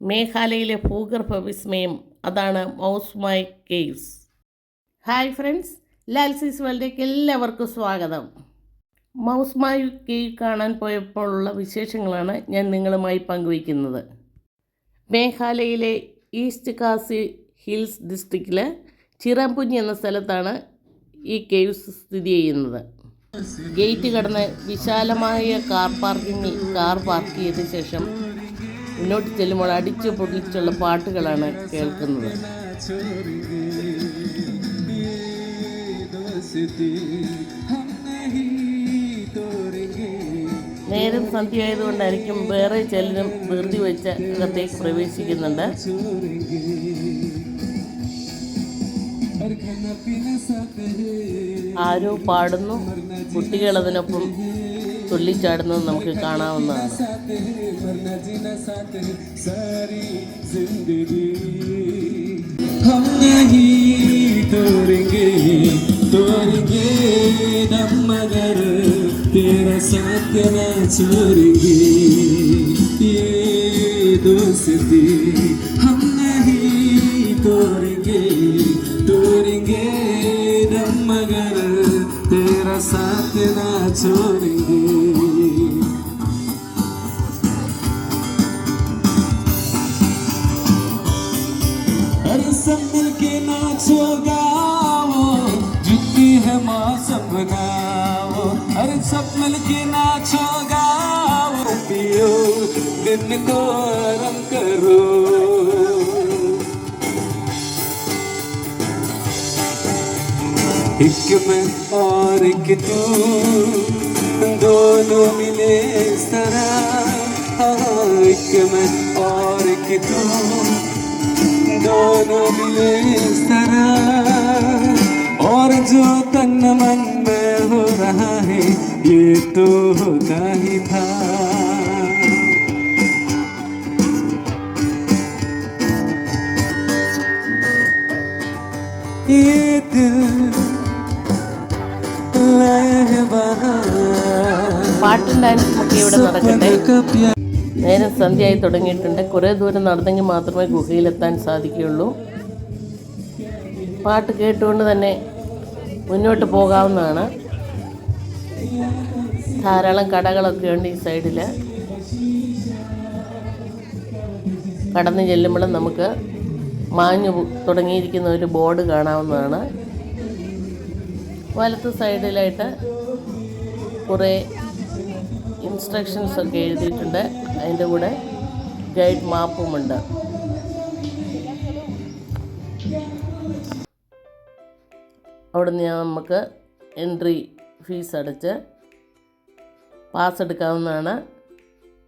മേഘാലയയിലെ ഭൂഗർഭ വിസ്മയം അതാണ് Mawsmai caves. Hi friends, ലാൽസീസ് വേൾഡിലേക്ക് എല്ലാവർക്കും സ്വാഗതം. മൗസ് മൈ കേവ് കാണാൻ പോയപ്പോഴുള്ള വിശേഷങ്ങളാണ് ഞാൻ നിങ്ങളുമായി പങ്കുവയ്ക്കുന്നത്. മേഘാലയയിലെ ഈസ്റ്റ് കാസി ഹിൽസ് ഡിസ്ട്രിക്റ്റിലെ ചിറാപുഞ്ചി എന്ന സ്ഥലത്താണ് ഈ കേവ്സ് സ്ഥിതി ചെയ്യുന്നത്. ഗേറ്റ് കടന്ന് വിശാലമായ കാർ പാർക്കിങ്ങിൽ കാർ പാർക്ക് ചെയ്ത ശേഷം മുന്നോട്ട് ചെല്ലുമ്പോൾ അടിച്ചു പൊടിച്ചുള്ള പാട്ടുകളാണ് കേൾക്കുന്നത്. നേരം സന്ധ്യ ആയതുകൊണ്ടായിരിക്കും വേറെ ചിലരും ധൃതി വെച്ച് അകത്തേക്ക് പ്രവേശിക്കുന്നുണ്ട്. ആരോ പാടുന്നു, കുട്ടികൾ അതിനൊപ്പം തുള്ളിച്ചാടുന്നത് നമുക്ക് കാണാവുന്നതാണ്. सब मिलके नाचो गाओ, जितनी है मौसम बनाओ। अरे सब मिलके नाचो गाओ, पियो दिन को आराम करो। एक मैं और एक तू, दोनों मिले इस तरह। एक मैं और एक तू, दोनों मिले इस तरह। और जो तन मन में हो रहा है, ये तो होता ही था। ये दिल പാട്ടും ഡാൻസും ഒക്കെ ഇവിടെ നടക്കട്ടെ. നേരം സന്ധ്യയായി തുടങ്ങിയിട്ടുണ്ട്. കുറേ ദൂരം നടന്നെങ്കിൽ മാത്രമേ ഗുഹയിലെത്താൻ സാധിക്കുകയുള്ളൂ. പാട്ട് കേട്ടുകൊണ്ട് തന്നെ മുന്നോട്ട് പോകാവുന്നതാണ്. ധാരാളം കടകളൊക്കെ ഉണ്ട് ഈ സൈഡിൽ. കടന്നു ചെല്ലുമ്പോഴും നമുക്ക് മാഞ്ഞു തുടങ്ങിയിരിക്കുന്ന ഒരു ബോർഡ് കാണാവുന്നതാണ്. വലത്ത് സൈഡിലായിട്ട് കുറേ ഇൻസ്ട്രക്ഷൻസ് ഒക്കെ എഴുതിയിട്ടുണ്ട്. അതിൻ്റെ കൂടെ ഗൈഡ് മാപ്പുമുണ്ട്. അവിടെ നിന്ന് നമുക്ക് എൻട്രി ഫീസ് അടച്ച് പാസ് എടുക്കാവുന്നതാണ്.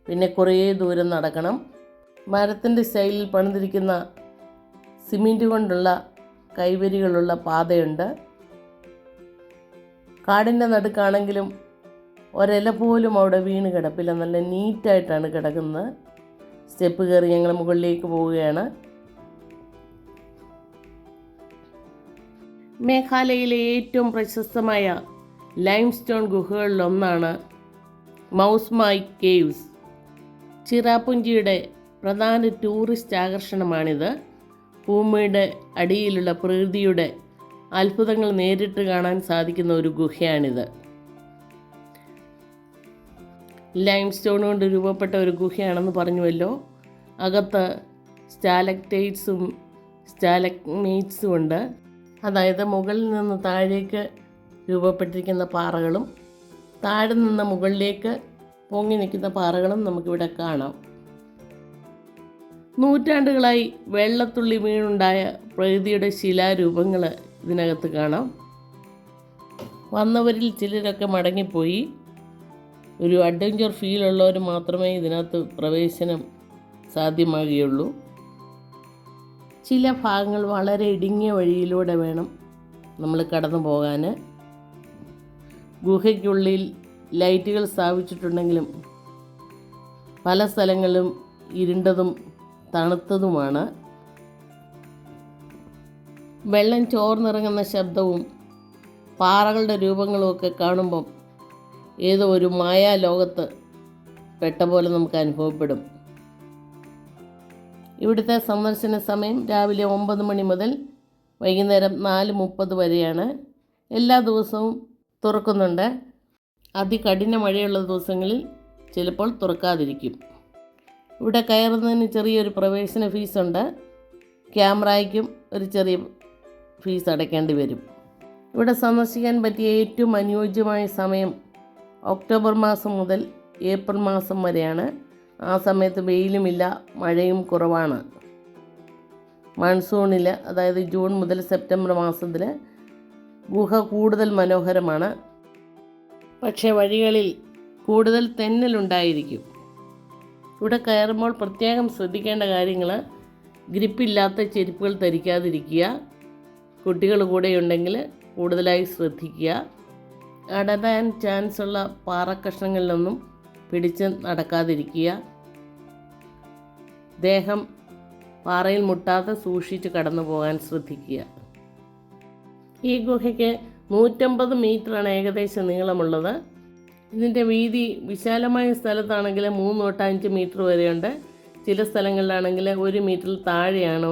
പിന്നെ കുറേ ദൂരം നടക്കണം. മരത്തിൻ്റെ സ്റ്റൈലിൽ പണിതിരിക്കുന്ന സിമെൻറ്റ് കൊണ്ടുള്ള കൈവരികളുള്ള പാതയുണ്ട്. കാടിൻ്റെ നടുക്കാണെങ്കിലും ഒരില പോലും അവിടെ വീണ് കിടപ്പില്ല. നല്ല നീറ്റായിട്ടാണ് കിടക്കുന്നത്. സ്റ്റെപ്പ് കയറി ഞങ്ങൾ മുകളിലേക്ക് പോവുകയാണ്. മേഘാലയയിലെ ഏറ്റവും പ്രശസ്തമായ ലൈം സ്റ്റോൺ ഗുഹകളിലൊന്നാണ് മൗസ് മൈ കേവ്സ്. ചിറാപുഞ്ചിയുടെ പ്രധാന ടൂറിസ്റ്റ് ആകർഷണമാണിത്. ഭൂമിയുടെ അടിയിലുള്ള പ്രകൃതിയുടെ അത്ഭുതങ്ങൾ നേരിട്ട് കാണാൻ സാധിക്കുന്ന ഒരു ഗുഹയാണിത്. ലൈം സ്റ്റോൺ കൊണ്ട് രൂപപ്പെട്ട ഒരു ഗുഹയാണെന്ന് പറഞ്ഞുവല്ലോ. അകത്ത് സ്റ്റാലക്ടൈറ്റ്സും സ്റ്റാലഗ്മൈറ്റ്സും ഉണ്ട്. അതായത് മുകളിൽ നിന്ന് താഴേക്ക് രൂപപ്പെട്ടിരിക്കുന്ന പാറകളും താഴെ നിന്ന് മുകളിലേക്ക് പൊങ്ങി നിൽക്കുന്ന പാറകളും നമുക്കിവിടെ കാണാം. നൂറ്റാണ്ടുകളായി വെള്ളത്തുള്ളി വീണുണ്ടായ പ്രകൃതിയുടെ ശിലാരൂപങ്ങൾ ഇതിനകത്ത് കാണാം. വന്നവരിൽ ചിലരൊക്കെ മടങ്ങിപ്പോയി. ഒരു അഡ്വഞ്ചർ ഫീലുള്ളവർ മാത്രമേ ഇതിനകത്ത് പ്രവേശനം സാധ്യമാകുകയുള്ളൂ. ചില ഭാഗങ്ങൾ വളരെ ഇടുങ്ങിയ വഴിയിലൂടെ വേണം നമ്മൾ കടന്നു പോകാൻ. ഗുഹയ്ക്കുള്ളിൽ ലൈറ്റുകൾ സ്ഥാപിച്ചിട്ടുണ്ടെങ്കിലും പല സ്ഥലങ്ങളിലും ഇരുണ്ടതും തണുത്തതുമാണ്. വെള്ളം ചോർന്നിറങ്ങുന്ന ശബ്ദവും പാറകളുടെ രൂപങ്ങളുമൊക്കെ കാണുമ്പം ഏതോ ഒരു മായാലോകത്ത് പെട്ട പോലെ നമുക്ക് അനുഭവപ്പെടും. ഇവിടുത്തെ സന്ദർശന സമയം രാവിലെ 9 മണി മുതൽ വൈകുന്നേരം 4:30 വരെയാണ്. എല്ലാ ദിവസവും തുറക്കുന്നുണ്ട്. അതികഠിന മഴയുള്ള ദിവസങ്ങളിൽ ചിലപ്പോൾ തുറക്കാതിരിക്കും. ഇവിടെ കയറുന്നതിന് ചെറിയൊരു പ്രവേശന ഫീസുണ്ട്. ക്യാമറയ്ക്കും ഒരു ചെറിയ ഫീസ് അടയ്ക്കേണ്ടി വരും. ഇവിടെ സന്ദർശിക്കാൻ പറ്റിയ ഏറ്റവും അനുയോജ്യമായ സമയം ഒക്ടോബർ മാസം മുതൽ ഏപ്രിൽ മാസം വരെയാണ്. ആ സമയത്ത് വെയിലുമില്ല, മഴയും കുറവാണ്. മൺസൂണിൽ, അതായത് ജൂൺ മുതൽ സെപ്റ്റംബർ മാസത്തിൽ ഗുഹ കൂടുതൽ മനോഹരമാണ്. പക്ഷേ വഴികളിൽ കൂടുതൽ തെന്നലുണ്ടായിരിക്കും. ഇവിടെ കയറുമ്പോൾ പ്രത്യേകം ശ്രദ്ധിക്കേണ്ട കാര്യങ്ങൾ: ഗ്രിപ്പില്ലാത്ത ചെരുപ്പുകൾ ധരിക്കാതിരിക്കുക, കുട്ടികൾ കൂടെയുണ്ടെങ്കിൽ കൂടുതലായി ശ്രദ്ധിക്കുക, അടരാൻ ചാൻസുള്ള പാറക്കഷ്ണങ്ങളിലൊന്നും പിടിച്ച് നടക്കാതിരിക്കുക, ദേഹം പാറയിൽ മുട്ടാതെ സൂക്ഷിച്ച് കടന്നു പോകാൻ ശ്രദ്ധിക്കുക. ഈ ഗുഹയ്ക്ക് 150 മീറ്ററാണ് ഏകദേശം നീളമുള്ളത്. ഇതിൻ്റെ വീതി വിശാലമായ സ്ഥലത്താണെങ്കിൽ 3 തൊട്ട് 5 മീറ്റർ വരെയുണ്ട്. ചില സ്ഥലങ്ങളിലാണെങ്കിൽ 1 മീറ്ററിൽ താഴെയാണ്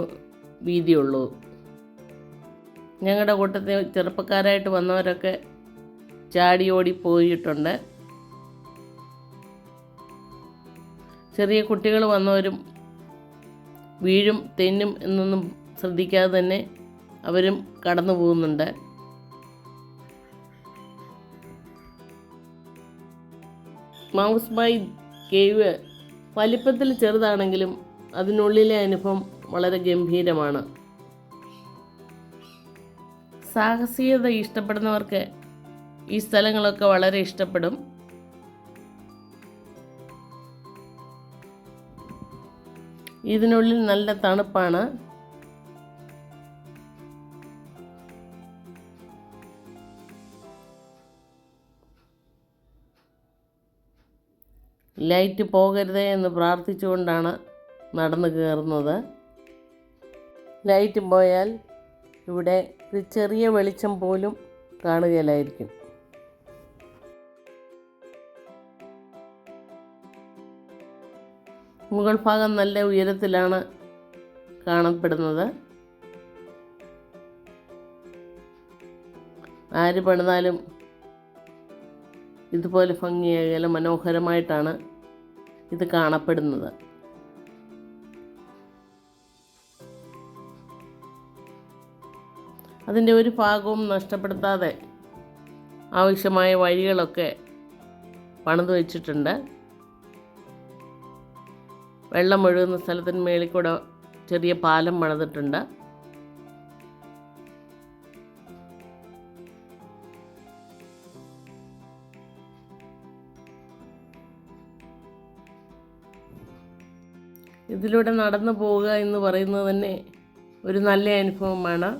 വീതിയുള്ളൂ. ഞങ്ങളുടെ കൂട്ടത്തിൽ ചെറുപ്പക്കാരായിട്ട് വന്നവരൊക്കെ ചാടിയോടി പോയിട്ടുണ്ട്. ചെറിയ കുട്ടികൾ വന്നവരും വീഴും തെന്നും എന്നൊന്നും ശ്രദ്ധിക്കാതെ തന്നെ അവരും കടന്നു പോകുന്നുണ്ട്. മൗസ് മൈ കേവ് വലിപ്പത്തിൽ ചെറുതാണെങ്കിലും അതിനുള്ളിലെ അനുഭവം വളരെ ഗംഭീരമാണ്. സാഹസികത ഇഷ്ടപ്പെടുന്നവർക്ക് ഈ സ്ഥലങ്ങളൊക്കെ വളരെ ഇഷ്ടപ്പെടും. ഇതിനുള്ളിൽ നല്ല തണുപ്പാണ്. ലൈറ്റ് പോകരുതേ എന്ന് പ്രാർത്ഥിച്ചുകൊണ്ടാണ് നടന്നു കയറുന്നത്. ലൈറ്റ് പോയാൽ ഇവിടെ ഒരു ചെറിയ വെളിച്ചം പോലും കാണുകയില്ലായിരിക്കും. മുകൾ ഭാഗം നല്ല ഉയരത്തിലാണ് കാണപ്പെടുന്നത്. ആര് പണിതാലും ഇതുപോലെ ഭംഗിയായ മനോഹരമായിട്ടാണ് ഇത് കാണപ്പെടുന്നത്. അതിൻ്റെ ഒരു ഭാഗവും നഷ്ടപ്പെടുത്താതെ ആവശ്യമായ വഴികളൊക്കെ പണിത് വച്ചിട്ടുണ്ട്. വെള്ളം ഒഴുകുന്ന സ്ഥലത്തിന് മേളിൽ കൂടെ ചെറിയ പാലം പണിതിട്ടുണ്ട്. ഇതിലൂടെ നടന്നു പോവുക എന്ന് പറയുന്നത് തന്നെ ഒരു നല്ല അനുഭവമാണ്.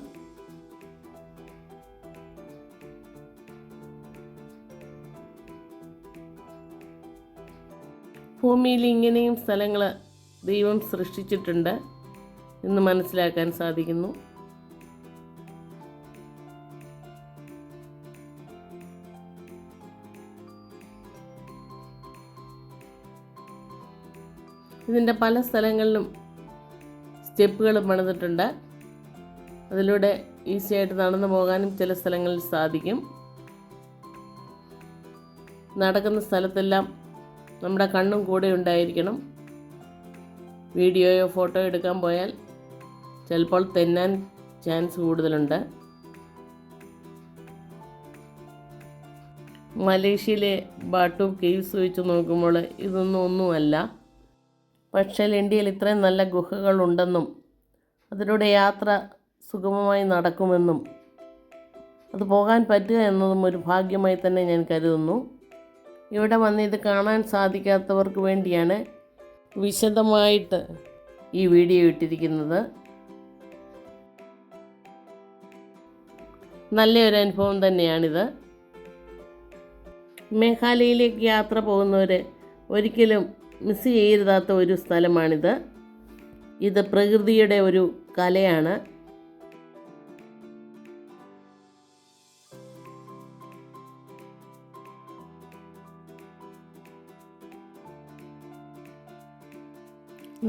ഭൂമിയിൽ ഇങ്ങനെയും സ്ഥലങ്ങൾ ദൈവം സൃഷ്ടിച്ചിട്ടുണ്ട് എന്ന് മനസ്സിലാക്കാൻ സാധിക്കുന്നു. ഇതിൻ്റെ പല സ്ഥലങ്ങളിലും സ്റ്റെപ്പുകൾ പണിതിട്ടുണ്ട്. അതിലൂടെ ഈസിയായിട്ട് നടന്നു പോകാനും ചില സ്ഥലങ്ങളിൽ സാധിക്കും. നടക്കുന്ന സ്ഥലത്തെല്ലാം നമ്മുടെ കണ്ണും കൂടെ ഉണ്ടായിരിക്കണം. വീഡിയോയോ ഫോട്ടോ എടുക്കാൻ പോയാൽ ചിലപ്പോൾ തെന്നാൻ ചാൻസ് കൂടുതലുണ്ട്. മലേഷ്യയിലെ ബാട്ടു കേവ്സ് വെച്ച് നോക്കുമ്പോൾ ഇതൊന്നും ഒന്നുമല്ല. പക്ഷേ ഇന്ത്യയിൽ ഇത്രയും നല്ല ഗുഹകളുണ്ടെന്നും അതിലൂടെ യാത്ര സുഗമമായി നടക്കുമെന്നും അത് പോകാൻ പറ്റുക എന്നതും ഒരു ഭാഗ്യമായി തന്നെ ഞാൻ കരുതുന്നു. ഇവിടെ വന്ന് ഇത് കാണാൻ സാധിക്കാത്തവർക്ക് വേണ്ടിയാണ് വിശദമായിട്ട് ഈ വീഡിയോ ഇട്ടിരിക്കുന്നത്. നല്ലൊരു അനുഭവം തന്നെയാണിത്. മേഘാലയയിലേക്ക് യാത്ര പോകുന്നവർ ഒരിക്കലും മിസ് ചെയ്യരുതാത്ത ഒരു സ്ഥലമാണിത്. ഇത് പ്രകൃതിയുടെ ഒരു കലയാണ്.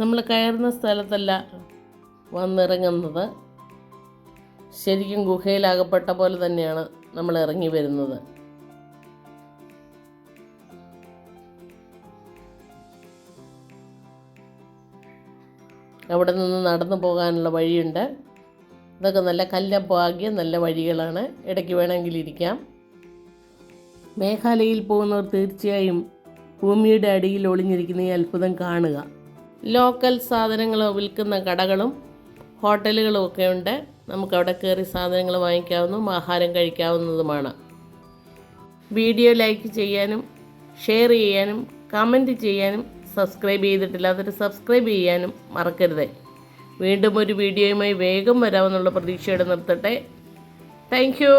നമ്മൾ കയറുന്ന സ്ഥലത്തല്ല വന്നിറങ്ങുന്നത്. ശരിക്കും ഗുഹയിലകപ്പെട്ട പോലെ തന്നെയാണ് നമ്മൾ ഇറങ്ങി വരുന്നത്. അവിടെ നിന്ന് നടന്നു പോകാനുള്ള വഴിയുണ്ട്. ഇതൊക്കെ നല്ല കല്ലപ്പാകിയ നല്ല വഴികളാണ്. ഇടയ്ക്ക് വേണമെങ്കിൽ ഇരിക്കാം. മേഘാലയയിൽ പോകുന്നവർ തീർച്ചയായും ഭൂമിയുടെ അടിയിൽ ഒളിഞ്ഞിരിക്കുന്ന ഈ അത്ഭുതം കാണുക. ലോക്കൽ സാധനങ്ങൾ വിൽക്കുന്ന കടകളും ഹോട്ടലുകളും ഒക്കെ ഉണ്ട്. നമുക്കവിടെ കയറി സാധനങ്ങൾ വാങ്ങിക്കാവുന്നതും ആഹാരം കഴിക്കാവുന്നതുമാണ്. വീഡിയോ ലൈക്ക് ചെയ്യാനും ഷെയർ ചെയ്യാനും കമൻറ്റ് ചെയ്യാനും സബ്സ്ക്രൈബ് ചെയ്തിട്ടില്ലാത്തവർ സബ്സ്ക്രൈബ് ചെയ്യാനും മറക്കരുത്. വീണ്ടും ഒരു വീഡിയോയുമായി വേഗം വരാമെന്നുള്ള പ്രതീക്ഷയോടെ നിർത്തട്ടെ. Thank you.